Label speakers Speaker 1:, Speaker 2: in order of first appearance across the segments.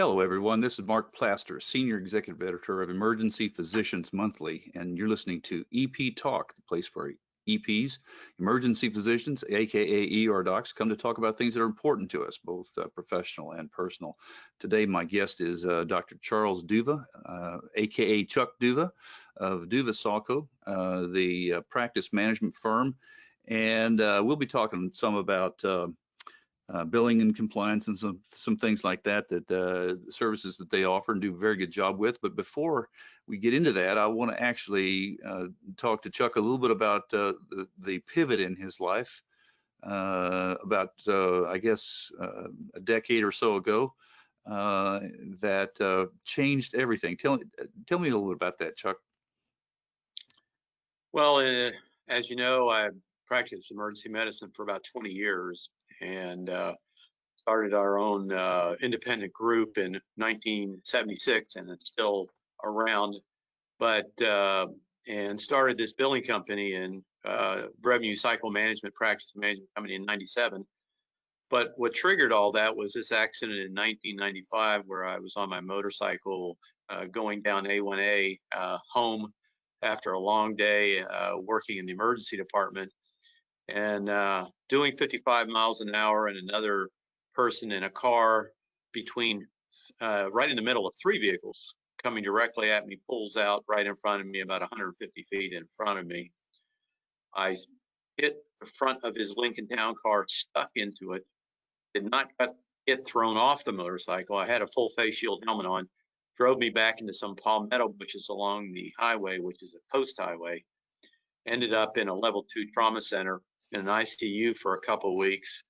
Speaker 1: Hello, everyone. This is Mark Plaster, Senior Executive Editor of Emergency Physicians Monthly, and you're listening to EP Talk, the place where EPs, emergency physicians, aka ER docs, come to talk about things that are important to us, both professional and personal. Today, my guest is Dr. Charles Duva, aka Chuck Duva of DuvaSawko, the practice management firm, and we'll be talking some about billing and compliance and some things like that, the services that they offer and do a very good job with. But before we get into that, I want to actually talk to Chuck a little bit about the pivot in his life about, I guess, a decade or so ago that changed everything. Tell me a little bit about that, Chuck.
Speaker 2: Well, as you know, I practiced emergency medicine for about 20 years and started our own independent group in 1976, and it's still around, and started this billing company and revenue cycle management practice management company in 97. But what triggered all that was this accident in 1995 where I was on my motorcycle going down A1A home after a long day working in the emergency department, and doing 55 miles an hour, and another person in a car between right in the middle of three vehicles coming directly at me pulls out right in front of me, about 150 feet in front of me. I hit the front of his Lincoln Town car, stuck into it, did not get thrown off the motorcycle. I had a full face shield helmet on, drove me back into some palmetto bushes along the highway, which is a post highway. Ended up in a level 2 trauma center in an ICU for a couple of weeks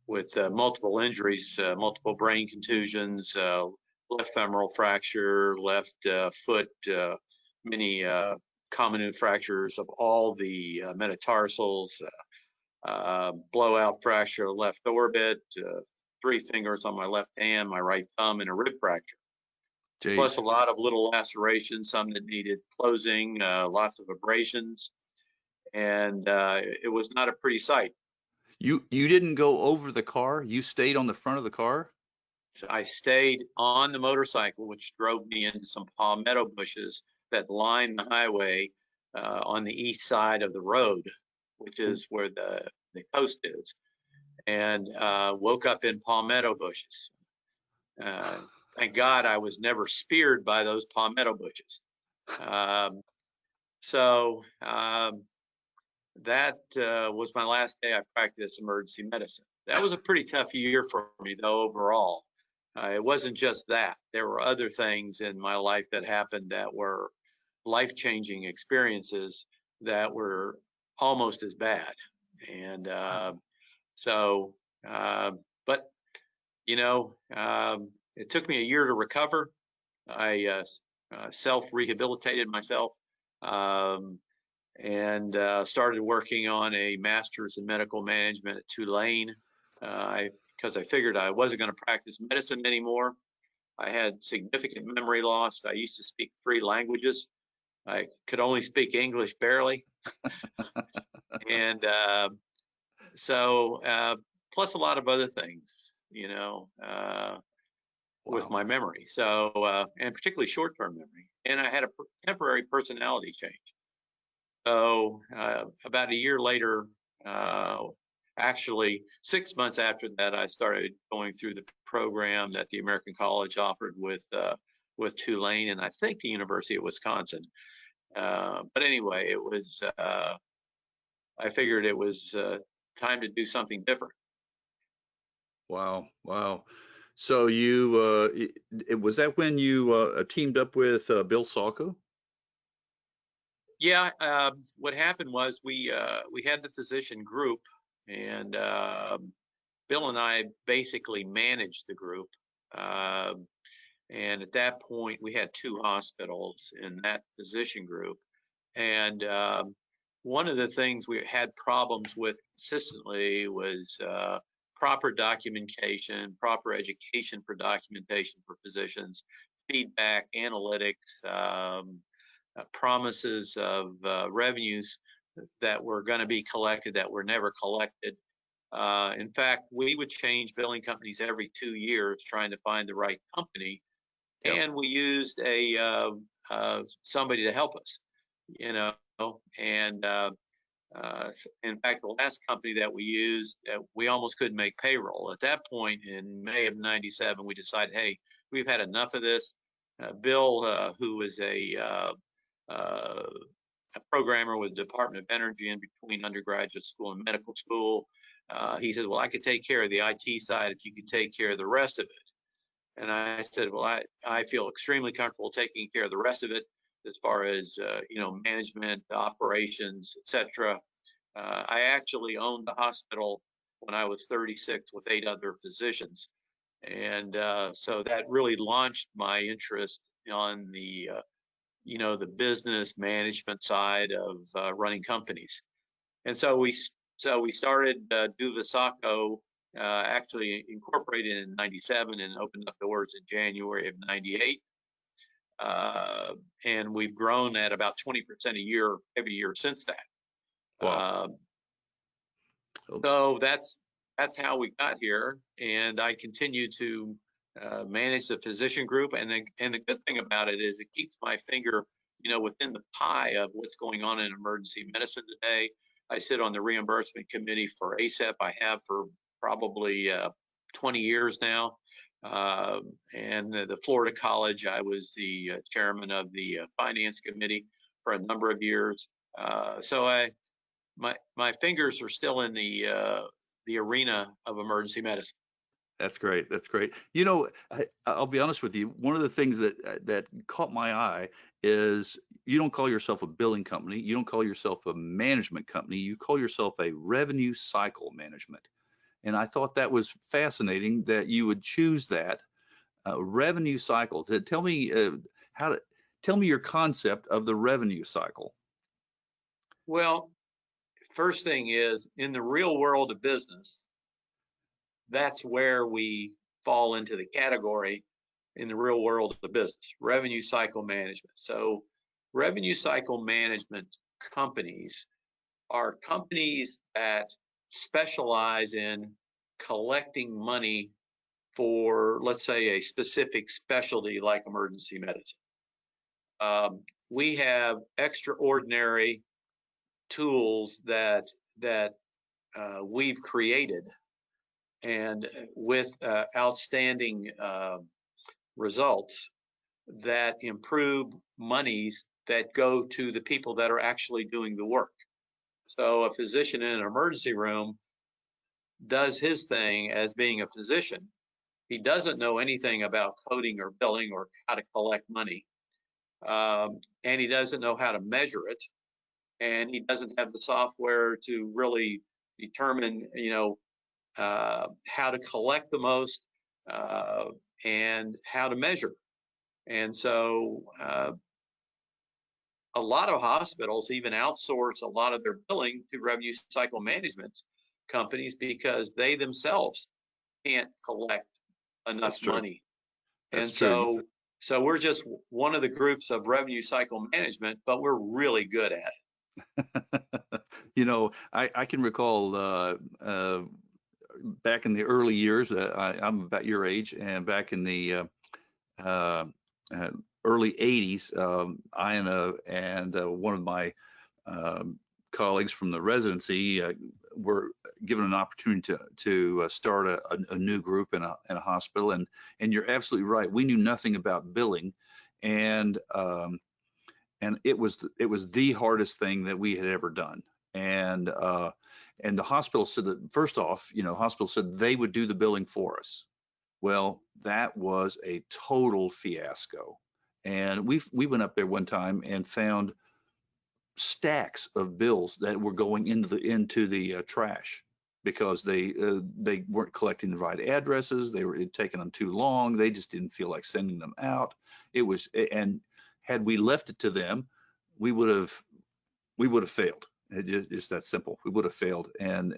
Speaker 2: with multiple injuries, multiple brain contusions, left femoral fracture, left foot, many comminuted fractures of all the metatarsals, blowout fracture, left orbit, 3 fingers on my left hand, my right thumb, and a rib fracture. Jeez. Plus a lot of little lacerations, some that needed closing, lots of abrasions. And it was not a pretty sight.
Speaker 1: You didn't go over the car? You stayed on the front of the car?
Speaker 2: I stayed on the motorcycle, which drove me into some palmetto bushes that line the highway on the east side of the road, which is where the coast is, and woke up in palmetto bushes. Thank God I was never speared by those palmetto bushes. That was my last day I practiced emergency medicine. That was a pretty tough year for me, though, overall. It wasn't just that. There were other things in my life that happened that were life-changing experiences that were almost as bad. And but, you know, it took me a year to recover. I self-rehabilitated myself. And started working on a master's in medical management at Tulane because I figured I wasn't going to practice medicine anymore. I had significant memory loss. I used to speak 3 languages. I could only speak English barely. And plus a lot of other things, you know, with my memory. So, and particularly short-term memory. And I had a temporary personality change. So about a year later, actually 6 months after that, I started going through the program that the American College offered with Tulane and I think the University of Wisconsin. But anyway, it was I figured it was time to do something different.
Speaker 1: Wow. So you was that when you teamed up with Bill Sawko?
Speaker 2: Yeah, what happened was we had the physician group, and Bill and I basically managed the group. And at that point, we had 2 hospitals in that physician group. And one of the things we had problems with consistently was proper documentation, proper education for documentation for physicians, feedback, analytics, promises of revenues that were going to be collected that were never collected. In fact, we would change billing companies every 2 years trying to find the right company.
Speaker 1: Yep.
Speaker 2: And we used somebody to help us, you know, and in fact, the last company that we used, we almost couldn't make payroll. At that point in May of '97, we decided, hey, we've had enough of this. Bill, who was a programmer with the Department of Energy in between undergraduate school and medical school, he said, well, I could take care of the IT side if you could take care of the rest of it. And I said, well, I feel extremely comfortable taking care of the rest of it as far as, management, operations, etc. I actually owned the hospital when I was 36 with 8 other physicians. And so that really launched my interest on the business management side of running companies. And so we started DuvaSawko, actually incorporated in '97 and opened up doors in January of '98. And we've grown at about 20% a year every year since that.
Speaker 1: Wow.
Speaker 2: So that's how we got here, and I continue to manage the physician group. And the good thing about it is it keeps my finger, within the pie of what's going on in emergency medicine today. I sit on the reimbursement committee for ACEP. I have for probably 20 years now. And the Florida College, I was the chairman of the finance committee for a number of years. So my fingers are still in the arena of emergency medicine.
Speaker 1: That's great. That's great. I'll be honest with you. One of the things that caught my eye is you don't call yourself a billing company. You don't call yourself a management company. You call yourself a revenue cycle management. And I thought that was fascinating that you would choose that revenue cycle. Tell me tell me your concept of the revenue cycle.
Speaker 2: Well, first thing is, in the real world of business, that's where we fall into the category in the real world of business, revenue cycle management. So revenue cycle management companies are companies that specialize in collecting money for, let's say, a specific specialty like emergency medicine. We have extraordinary tools that we've created, and with outstanding results that improve monies that go to the people that are actually doing the work. So a physician in an emergency room does his thing as being a physician. He doesn't know anything about coding or billing or how to collect money, and he doesn't know how to measure it, and he doesn't have the software to really determine, how to collect the most and how to measure. And so a lot of hospitals even outsource a lot of their billing to revenue cycle management companies because they themselves can't collect enough money.
Speaker 1: That's true.
Speaker 2: So we're just one of the groups of revenue cycle management, but we're really good at
Speaker 1: it. I can recall back in the early years, I'm about your age, and back in the early 80s, I and one of my colleagues from the residency were given an opportunity to start a new group in a hospital, and you're absolutely right. We knew nothing about billing, and it was the hardest thing that we had ever done. And the hospital said that, first off, hospital said they would do the billing for us. Well, that was a total fiasco. And we went up there one time and found stacks of bills that were going into the trash because they weren't collecting the right addresses. It had taken them too long. They just didn't feel like sending them out. And had we left it to them, we would have failed. It's that simple. We would have failed. And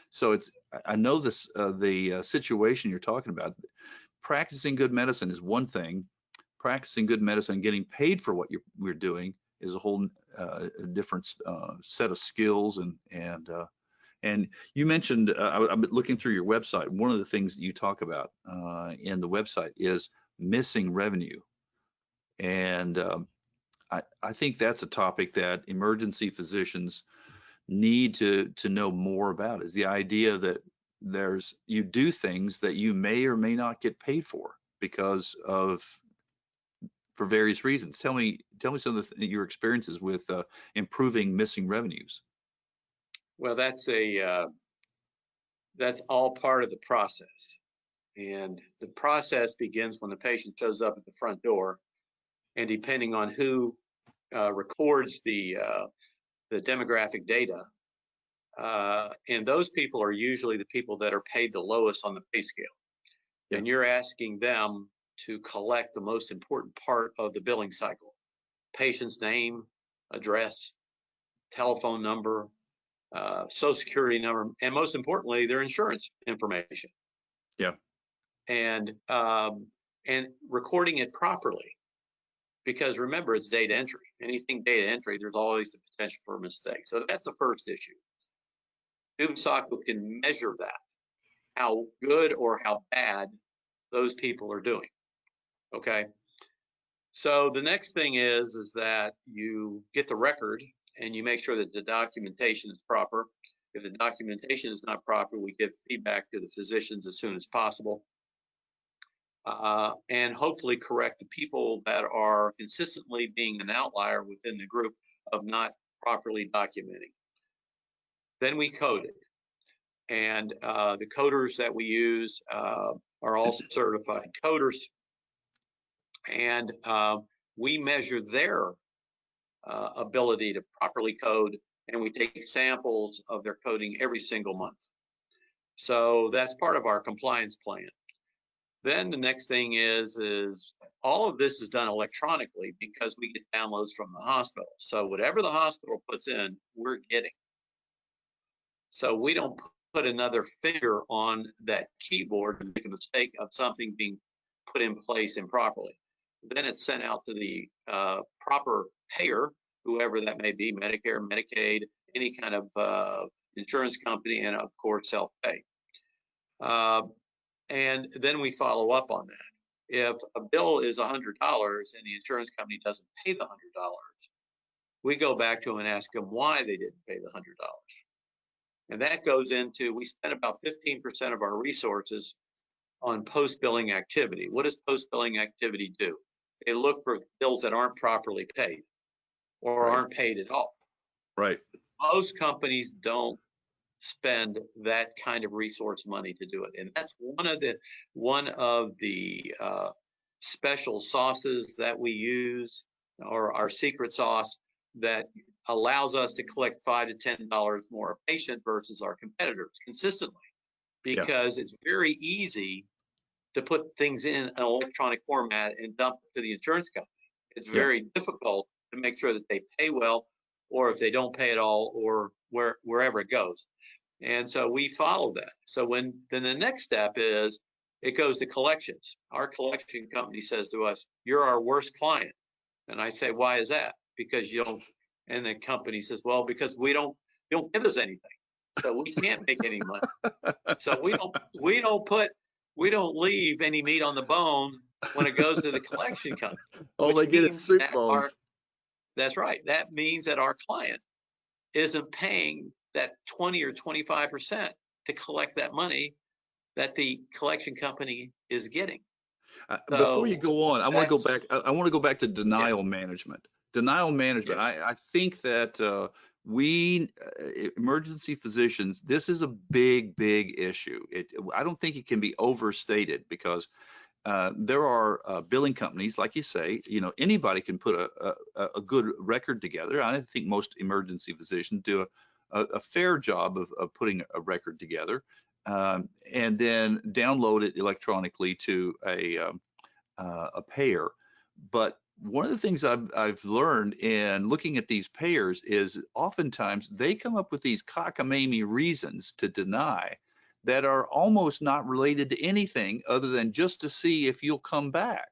Speaker 1: so I know the situation you're talking about. Practicing good medicine is one thing. Practicing good medicine and getting paid for what we're doing is a whole different set of skills and And you mentioned, I've been looking through your website. One of the things that you talk about in the website is missing revenue. And I think that's a topic that emergency physicians need to know more about, is the idea that you do things that you may or may not get paid for because of for various reasons. Tell me some of your experiences with improving missing revenues.
Speaker 2: Well, that's all part of the process. And the process begins when the patient shows up at the front door, and depending on who records the demographic data, and those people are usually the people that are paid the lowest on the pay scale. Yeah. And you're asking them to collect the most important part of the billing cycle: patient's name, address, telephone number, social security number, and most importantly, their insurance information.
Speaker 1: Yeah.
Speaker 2: And recording it properly, because remember, it's data entry. Anything data entry, there's always the potential for a mistake. So that's the first issue. DuvaSawko can measure that, how good or how bad those people are doing. Okay. So the next thing is that you get the record and you make sure that the documentation is proper. If the documentation is not proper, we give feedback to the physicians as soon as possible. And hopefully correct the people that are consistently being an outlier within the group of not properly documenting. Then we code it. And the coders that we use are all certified coders. And we measure their ability to properly code, and we take samples of their coding every single month. So that's part of our compliance plan. Then the next thing is all of this is done electronically because we get downloads from the hospital. So whatever the hospital puts in, we're getting. So we don't put another finger on that keyboard and make a mistake of something being put in place improperly. Then it's sent out to the proper payer, whoever that may be, Medicare, Medicaid, any kind of insurance company, and of course self-pay. And then we follow up on that. If a bill is $100 and the insurance company doesn't pay the $100, we go back to them and ask them why they didn't pay the $100. And that goes into, we spend about 15% of our resources on post-billing activity. What does post-billing activity do? They look for bills that aren't properly paid or aren't paid at all.
Speaker 1: Right.
Speaker 2: Most companies don't spend that kind of resource money to do it, and that's one of the special sauces that we use, or our secret sauce, that allows us to collect $5 to $10 more a patient versus our competitors consistently, because it's very easy to put things in an electronic format and dump it to the insurance company. It's very difficult to make sure that they pay well, or if they don't pay at all, or wherever it goes. And so we follow that. So then the next step is it goes to collections. Our collection company says to us, "You're our worst client." And I say, "Why is that?" "Because you don't." And the company says, "Well, because you don't give us anything, so we can't make any money. So we don't leave any meat on the bone when it goes to the collection company."
Speaker 1: All they get is soup bones.
Speaker 2: That's right. That means that our client isn't paying that 20 or 25% to collect that money that the collection company is getting.
Speaker 1: Before you go on, I want to go back to denial management. Denial management. Yes. I think that we emergency physicians, this is a big issue. I don't think it can be overstated, because there are billing companies, like you say, anybody can put a good record together. I think most emergency physicians do a fair job of putting a record together, and then download it electronically to a payer. But one of the things I've learned in looking at these payers is oftentimes they come up with these cockamamie reasons to deny that are almost not related to anything other than just to see if you'll come back.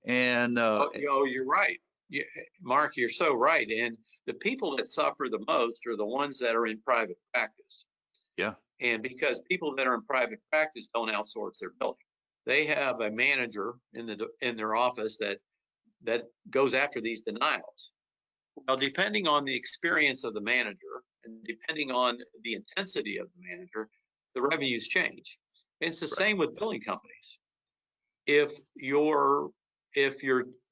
Speaker 1: And
Speaker 2: you're right. Mark, you're so right. And the people that suffer the most are the ones that are in private practice.
Speaker 1: Yeah.
Speaker 2: And because people that are in private practice don't outsource their billing, they have a manager in their office that goes after these denials. Well, depending on the experience of the manager and depending on the intensity of the manager, the revenues change. And it's the
Speaker 1: Right.
Speaker 2: same with billing companies. If your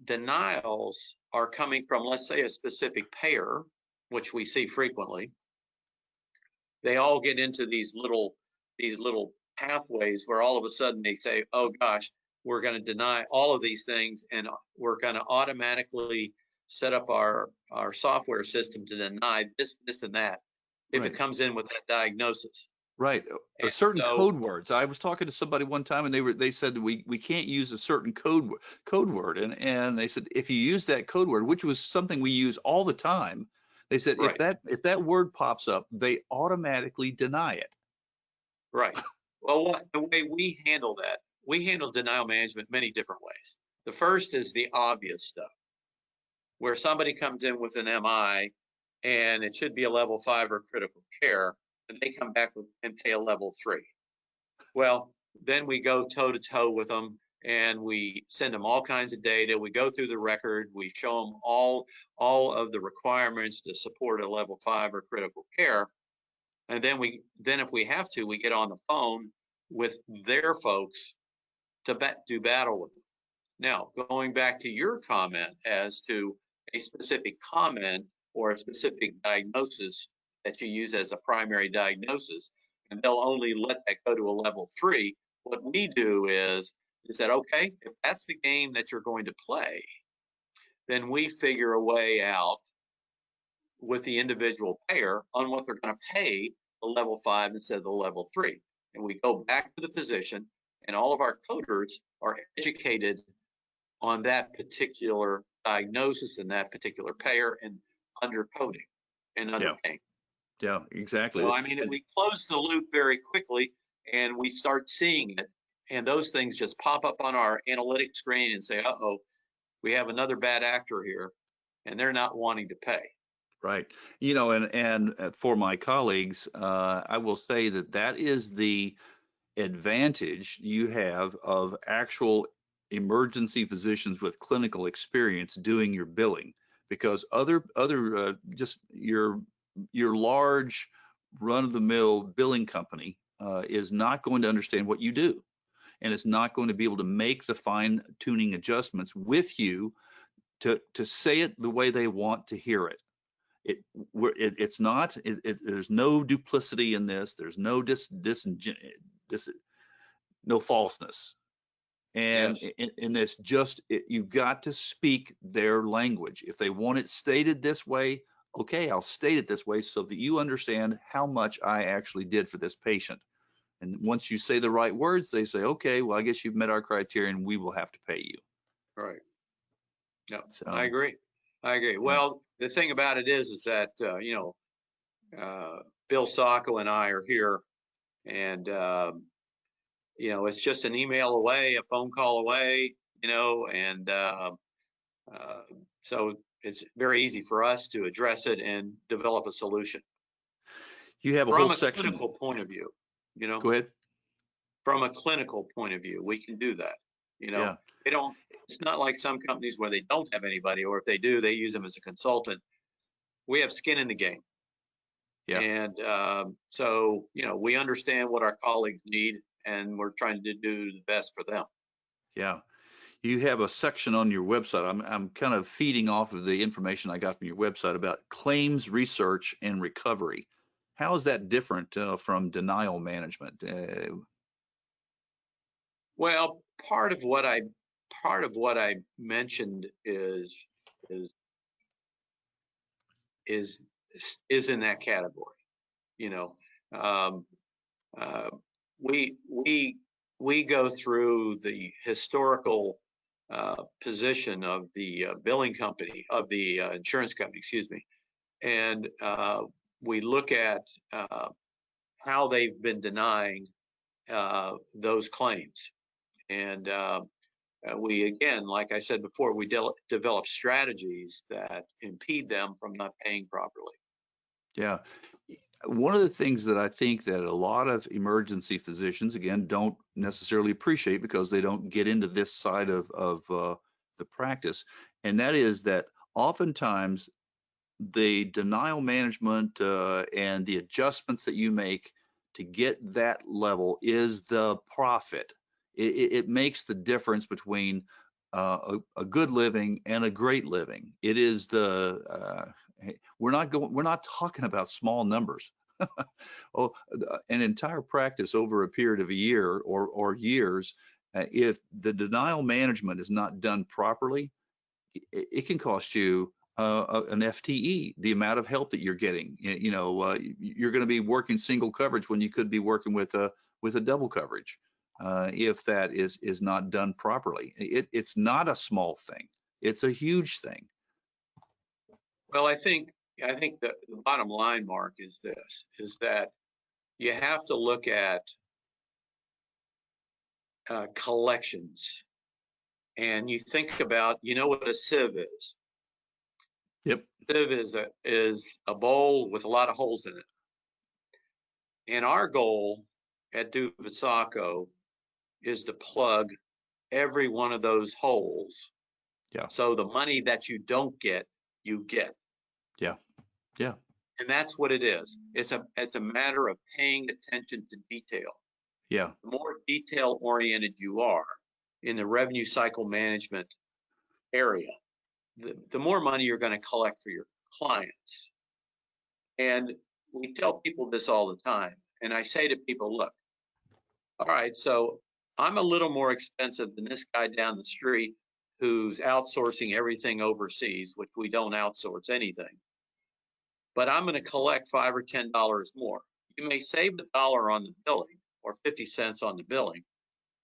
Speaker 2: denials are coming from, let's say, a specific payer, which we see frequently, they all get into these little pathways where all of a sudden they say, oh gosh, we're going to deny all of these things, and we're going to automatically set up our software system to deny this, and that if it
Speaker 1: Right.
Speaker 2: comes in with that diagnosis.
Speaker 1: Right. Or
Speaker 2: And
Speaker 1: certain
Speaker 2: so,
Speaker 1: code words. I was talking to somebody one time and they said we can't use a certain code word. And they said if you use that code word, which was something we use all the time, they said
Speaker 2: right,
Speaker 1: if that word pops up, they automatically deny it.
Speaker 2: right. Well, the way we handle that, we handle denial management many different ways. The first is the obvious stuff, where somebody comes in with an MI and it should be a level 5 or critical care, and they come back with and pay a level 3. Well, then we go toe to toe with them and we send them all kinds of data. We go through the record. We show them all of the requirements to support a level 5 or critical care. And then if we have to, we get on the phone with their folks to do battle with them. Now, going back to your comment as to a specific comment or a specific diagnosis that you use as a primary diagnosis, and they'll only let that go to a level 3. What we do is that, okay, if that's the game that you're going to play, then we figure a way out with the individual payer on what they're going to pay the level 5 instead of the level 3. And we go back to the physician, and all of our coders are educated on that particular diagnosis and that particular payer and undercoding and
Speaker 1: Yeah.
Speaker 2: underpaying.
Speaker 1: Yeah, exactly.
Speaker 2: So, I mean, we close the loop very quickly and we start seeing it. And those things just pop up on our analytics screen and say, uh-oh, we have another bad actor here and they're not wanting to pay.
Speaker 1: Right. And for my colleagues, I will say that is the advantage you have of actual emergency physicians with clinical experience doing your billing, because other just your large run-of-the-mill billing company is not going to understand what you do, and it's not going to be able to make the fine-tuning adjustments with you to say it the way they want to hear it. It's not. There's no duplicity in this. There's no no falseness. And
Speaker 2: Yes.
Speaker 1: in this, you've got to speak their language. If they want it stated this way, okay, I'll state it this way so that you understand how much I actually did for this patient. And once you say the right words, they say, okay, well, I guess you've met our criteria and we will have to pay you.
Speaker 2: Right. Yeah,
Speaker 1: So,
Speaker 2: I agree.
Speaker 1: yeah,
Speaker 2: Well, the thing about it is that, Bill Sawko and I are here, and, it's just an email away, a phone call away, and so it's very easy for us to address it and develop a solution.
Speaker 1: you have a whole
Speaker 2: From a
Speaker 1: section.
Speaker 2: clinical point of view,
Speaker 1: Go ahead.
Speaker 2: from a clinical point of view, we can do that.
Speaker 1: Yeah.
Speaker 2: It's not like some companies where they don't have anybody, or if they do, they use them as a consultant. We have skin in the game.
Speaker 1: Yeah.
Speaker 2: And so, we understand what our colleagues need and we're trying to do the best for them.
Speaker 1: Yeah. You have a section on your website. I'm kind of feeding off of the information I got from your website about claims research and recovery. How is that different from denial management?
Speaker 2: Well, part of what I mentioned is in that category. Um, uh, we go through the historical position of the billing company, of the insurance company, excuse me, and we look at how they've been denying those claims. And we, again, like I said before, we develop strategies that impede them from not paying properly.
Speaker 1: Yeah. one of the things that I think that a lot of emergency physicians, again, don't necessarily appreciate because they don't get into this side of the practice, and that is that oftentimes the denial management and the adjustments that you make to get that level is the profit. It makes the difference between a good living and a great living. It is we're not talking about small numbers. Oh, an entire practice over a period of a year or years, if the denial management is not done properly, it can cost you an FTE, the amount of help that you're getting. You're going to be working single coverage when you could be working with a double coverage if that is not done properly. It's not a small thing. It's a huge thing.
Speaker 2: Well, I think the bottom line, Mark, is this, is that you have to look at collections, and you think about, what a sieve is.
Speaker 1: Yep.
Speaker 2: Sieve is a bowl with a lot of holes in it. And our goal at DuvaSawko is to plug every one of those holes.
Speaker 1: Yeah.
Speaker 2: So the money that you don't get, you get.
Speaker 1: Yeah. Yeah.
Speaker 2: And that's what it is. It's a matter of paying attention to detail.
Speaker 1: Yeah.
Speaker 2: The more detail oriented you are in the revenue cycle management area, the more money you're going to collect for your clients. And we tell people this all the time. And I say to people, look, all right, so I'm a little more expensive than this guy down the street who's outsourcing everything overseas, which we don't outsource anything. But I'm going to collect $5 or $10 more. You may save $1 on the billing or 50 cents on the billing,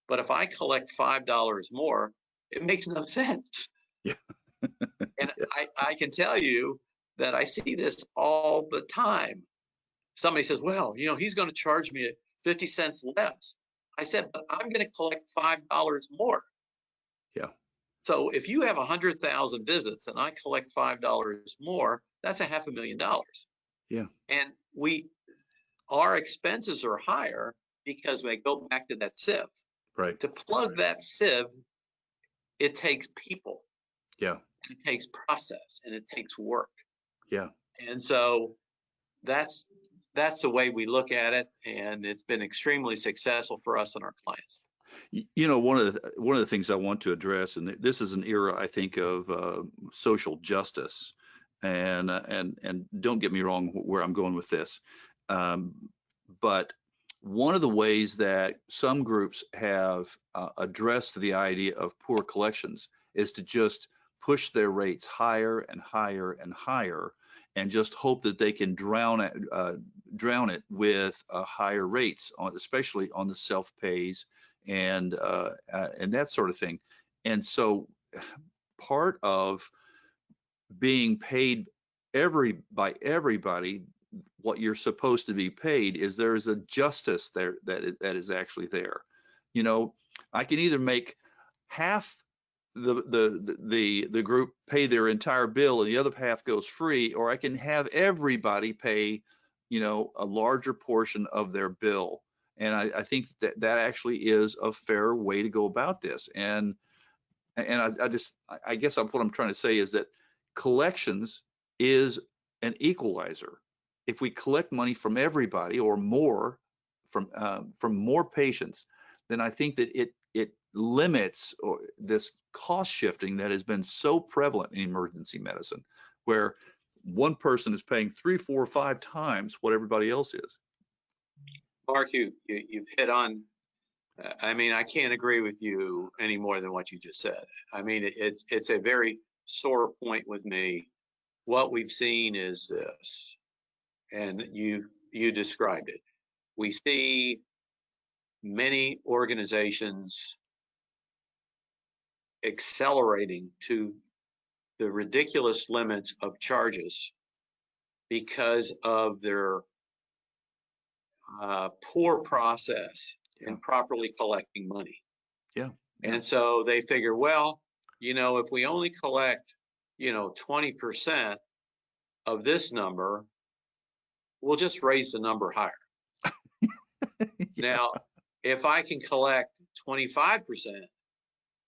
Speaker 2: but if I collect $5 more, it makes no sense.
Speaker 1: Yeah.
Speaker 2: And I can tell you that I see this all the time. Somebody says, well, he's going to charge me 50 cents less. I said, but I'm going to collect $5 more.
Speaker 1: Yeah.
Speaker 2: So if you have 100,000 visits and I collect $5 more, that's $500,000.
Speaker 1: Yeah.
Speaker 2: And our expenses are higher because they go back to that sieve.
Speaker 1: Right.
Speaker 2: To plug that sieve, it takes people.
Speaker 1: Yeah.
Speaker 2: It takes process and it takes work.
Speaker 1: Yeah.
Speaker 2: And so that's the way we look at it, and it's been extremely successful for us and our clients.
Speaker 1: One of the things I want to address, and this is an era, I think, of social justice, and don't get me wrong where I'm going with this, but one of the ways that some groups have addressed the idea of poor collections is to just push their rates higher and higher and higher, and just hope that they can drown it with higher rates, especially on the self-pays and that sort of thing. And so part of being paid by everybody what you're supposed to be paid is there's a justice there that is actually there. I can either make half the group pay their entire bill and the other half goes free, or I can have everybody pay a larger portion of their bill. And I think that actually is a fair way to go about this. And I guess what I'm trying to say is that collections is an equalizer. If we collect money from everybody or more from more patients, then I think that it limits this cost shifting that has been so prevalent in emergency medicine, where one person is paying 3, 4, 5 times what everybody else is.
Speaker 2: Mark, you've hit on. I can't agree with you any more than what you just said. It's a very sore point with me. What we've seen is this, and you described it. We see many organizations accelerating to the ridiculous limits of charges because of their poor process in properly collecting money.
Speaker 1: Yeah.
Speaker 2: And so they figure, well, if we only collect, 20% of this number, we'll just raise the number higher.
Speaker 1: Yeah.
Speaker 2: Now, if I can collect 25%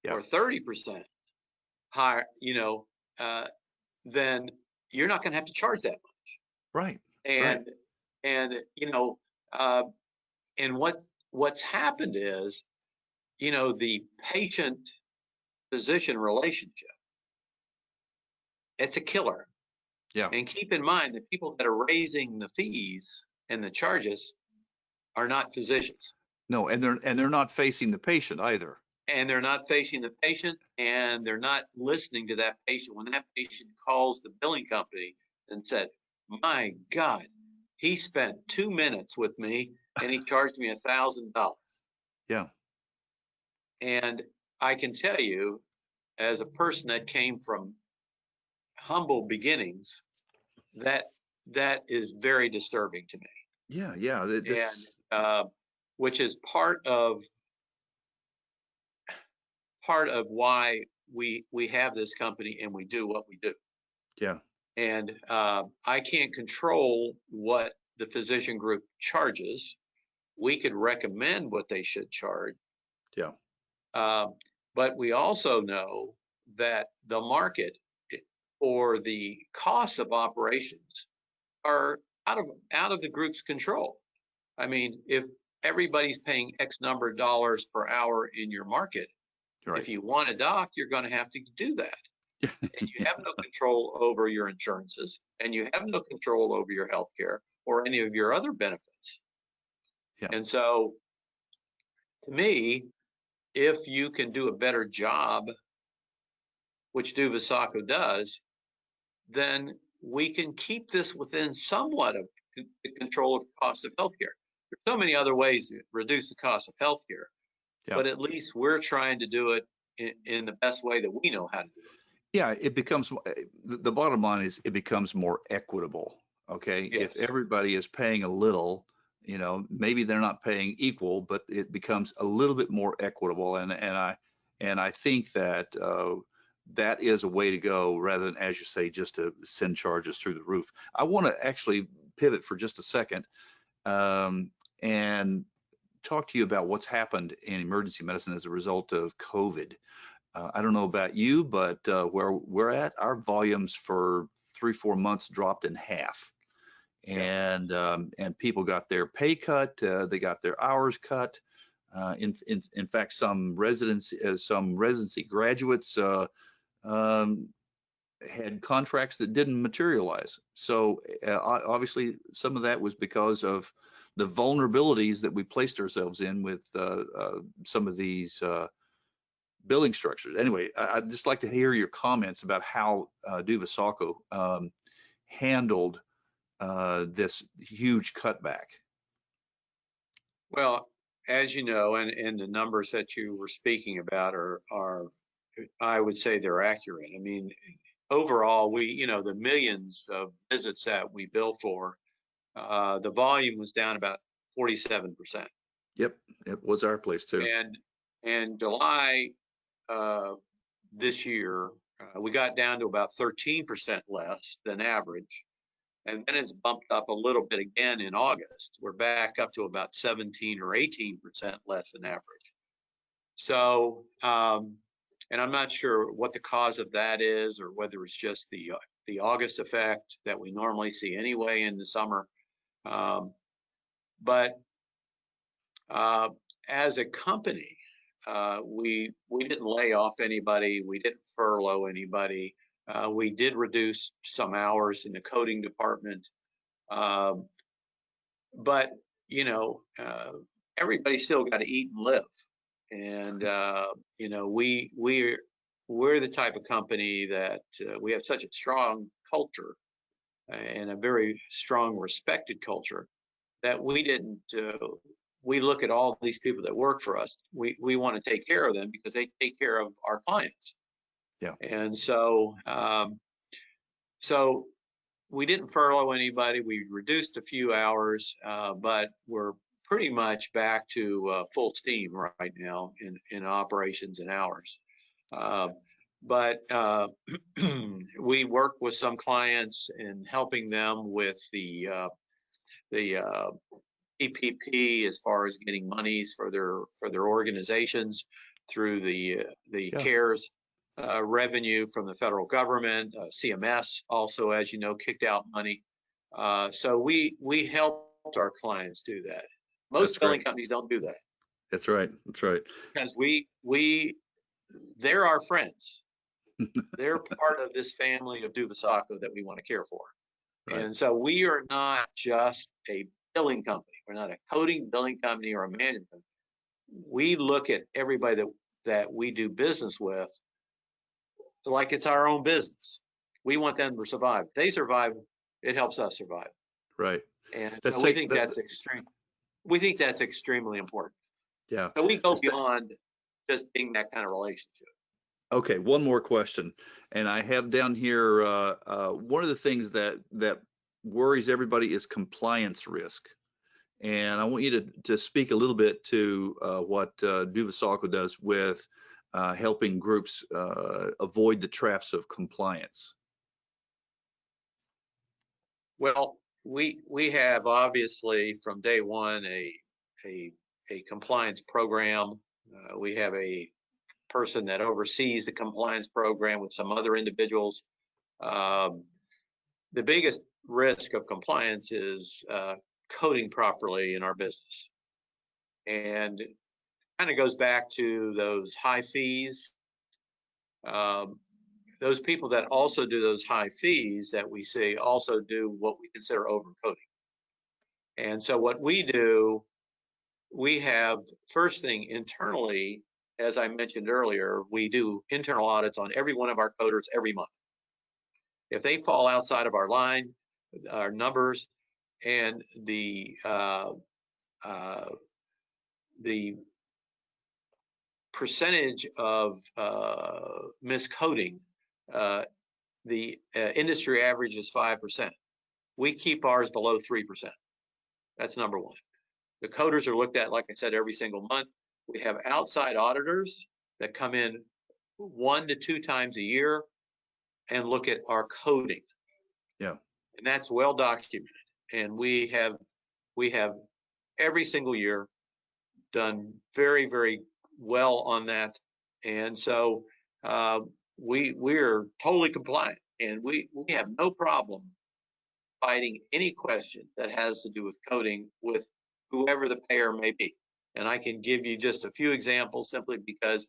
Speaker 1: Yeah.
Speaker 2: or 30% higher, then you're not going to have to charge that much.
Speaker 1: Right.
Speaker 2: And and what's happened is, the patient physician relationship, it's a killer.
Speaker 1: Yeah.
Speaker 2: And keep in mind, the people that are raising the fees and the charges are not physicians.
Speaker 1: No, and they're not facing the patient either.
Speaker 2: And they're not facing the patient, and they're not listening to that patient. When that patient calls the billing company and said, my God, he spent 2 minutes with me and he charged me $1,000.
Speaker 1: Yeah.
Speaker 2: And I can tell you, as a person that came from humble beginnings, that is very disturbing to me.
Speaker 1: Yeah. Yeah.
Speaker 2: And which is part of why we have this company and we do what we do.
Speaker 1: Yeah.
Speaker 2: And I can't control what the physician group charges. We could recommend what they should charge.
Speaker 1: Yeah.
Speaker 2: But we also know that the market or the cost of operations are out of the group's control. I mean, if everybody's paying X number of dollars per hour in your market,
Speaker 1: Right.
Speaker 2: if you want a doc, you're going to have to do that. And you have no control over your insurances, and you have no control over your health care or any of your other benefits.
Speaker 1: Yeah.
Speaker 2: And so, to me, if you can do a better job, which DuvaSawko does, then we can keep this within somewhat of the control of the cost of healthcare. There's so many other ways to reduce the cost of healthcare, but at least we're trying to do it in the best way that we know how to do it.
Speaker 1: Yeah, it becomes, the bottom line is it becomes more equitable. Okay.
Speaker 2: Yes.
Speaker 1: If everybody is paying a little, maybe they're not paying equal, but it becomes a little bit more equitable. And I think that that is a way to go, rather than, as you say, just to send charges through the roof. I want to actually pivot for just a second and talk to you about what's happened in emergency medicine as a result of COVID. I don't know about you, but where we're at, our volumes for 3-4 months dropped in half, and people got their pay cut, they got their hours cut. In fact, some residency graduates had contracts that didn't materialize. So obviously, some of that was because of the vulnerabilities that we placed ourselves in with some of these billing structures. Anyway, I'd just like to hear your comments about how DuvaSawko handled this huge cutback.
Speaker 2: Well, as you know, and the numbers that you were speaking about are I would say they're accurate. I mean, overall, the millions of visits that we bill for, the volume was down about 47%.
Speaker 1: Yep, it was our place too.
Speaker 2: And July this year, we got down to about 13% less than average. And then it's bumped up a little bit again in August. We're back up to about 17 or 18% less than average. So, and I'm not sure what the cause of that is, or whether it's just the August effect that we normally see anyway in the summer. But as a company, we didn't lay off anybody. We didn't furlough anybody. We did reduce some hours in the coding department. But, everybody still got to eat and live. And, we're the type of company that we have such a strong culture and a very strong respected culture that we didn't, we look at all these people that work for us. We want to take care of them because they take care of our clients.
Speaker 1: Yeah.
Speaker 2: And so, so we didn't furlough anybody. We reduced a few hours, but we're pretty much back to full steam right now in operations and hours. But we work with some clients in helping them with the PPP as far as getting monies for their organizations through the CARES revenue from the federal government. CMS also, as you know, kicked out money. So we helped our clients do that. Most billing companies don't do that.
Speaker 1: That's right. That's right.
Speaker 2: Because they're our friends. They're part of this family of DuvaSawko that we want to care for. Right. And so we are not just a billing company. We're not a coding billing company or a management company. We look at everybody that we do business with like it's our own business. We want them to survive. If they survive, it helps us survive.
Speaker 1: Right.
Speaker 2: And so we think that's extreme. We think that's extremely important.
Speaker 1: Yeah.
Speaker 2: So we go beyond just being that kind of relationship.
Speaker 1: Okay, one more question, and I have down here one of the things that worries everybody is compliance risk, and I want you to speak a little bit to what DuvaSawko does with helping groups avoid the traps of compliance.
Speaker 2: Well, we have obviously from day one a compliance program. We have a person that oversees the compliance program with some other individuals. The biggest risk of compliance is coding properly in our business. And it kind of goes back to those high fees. Those people that also do those high fees that we see also do what we consider overcoding. And so what we do, we have first thing internally, as I mentioned earlier, we do internal audits on every one of our coders every month. If they fall outside of our line, our numbers, and the percentage of miscoding, the industry average is 5%. We keep ours below 3%. That's number one. The coders are looked at, like I said, every single month. We have outside auditors that come in 1 to 2 times a year and look at our coding.
Speaker 1: Yeah.
Speaker 2: And that's well documented. And we have every single year done very, very well on that. And so we're totally compliant, and we have no problem fighting any question that has to do with coding with whoever the payer may be. And I can give you just a few examples simply because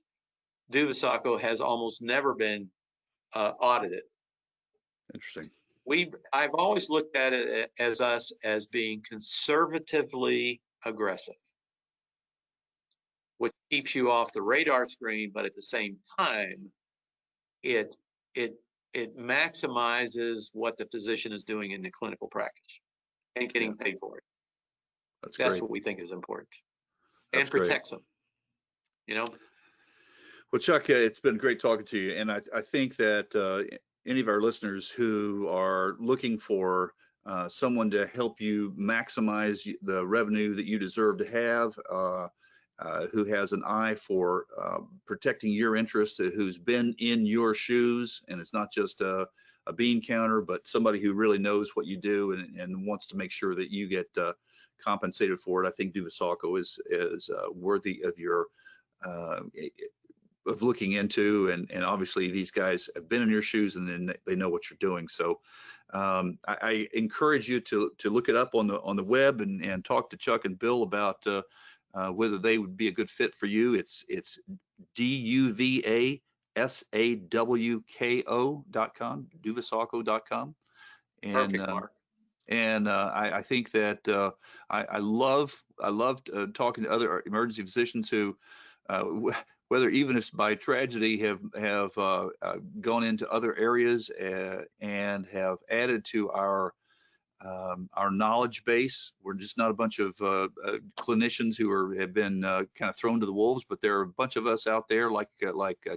Speaker 2: DuvaSawko has almost never been audited.
Speaker 1: Interesting.
Speaker 2: I've always looked at it as us as being conservatively aggressive, which keeps you off the radar screen, but at the same time, it maximizes what the physician is doing in the clinical practice and getting paid for it. That's what we think is important. And protects them, you know.
Speaker 1: Well, Chuck, it's been great talking to you, and I think that any of our listeners who are looking for someone to help you maximize the revenue that you deserve to have, who has an eye for protecting your interest, who's been in your shoes, and it's not just a bean counter, but somebody who really knows what you do and wants to make sure that you get compensated for it. I think DuvaSawko is worthy of your of looking into, and obviously these guys have been in your shoes and then they know what you're doing. So I encourage you to look it up on the web and talk to Chuck and Bill about whether they would be a good fit for you. It's DuvaSawko.com, DuvaSawko.com. And
Speaker 2: perfect, Mark.
Speaker 1: And I think that I love talking to other emergency physicians who, whether even if by tragedy, have gone into other areas and have added to our knowledge base. We're just not a bunch of clinicians who have been kind of thrown to the wolves, but there are a bunch of us out there like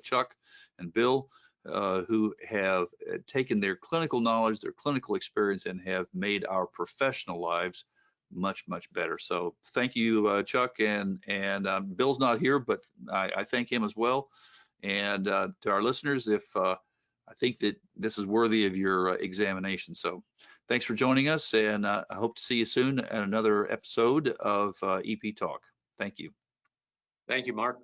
Speaker 1: Chuck and Bill who have taken their clinical knowledge, their clinical experience, and have made our professional lives much, much better. So thank you, Chuck, and Bill's not here, but I thank him as well. And to our listeners, I think that this is worthy of your examination. So Thanks for joining us, and I hope to see you soon at another episode of EP Talk. Thank you.
Speaker 2: Thank you, Mark.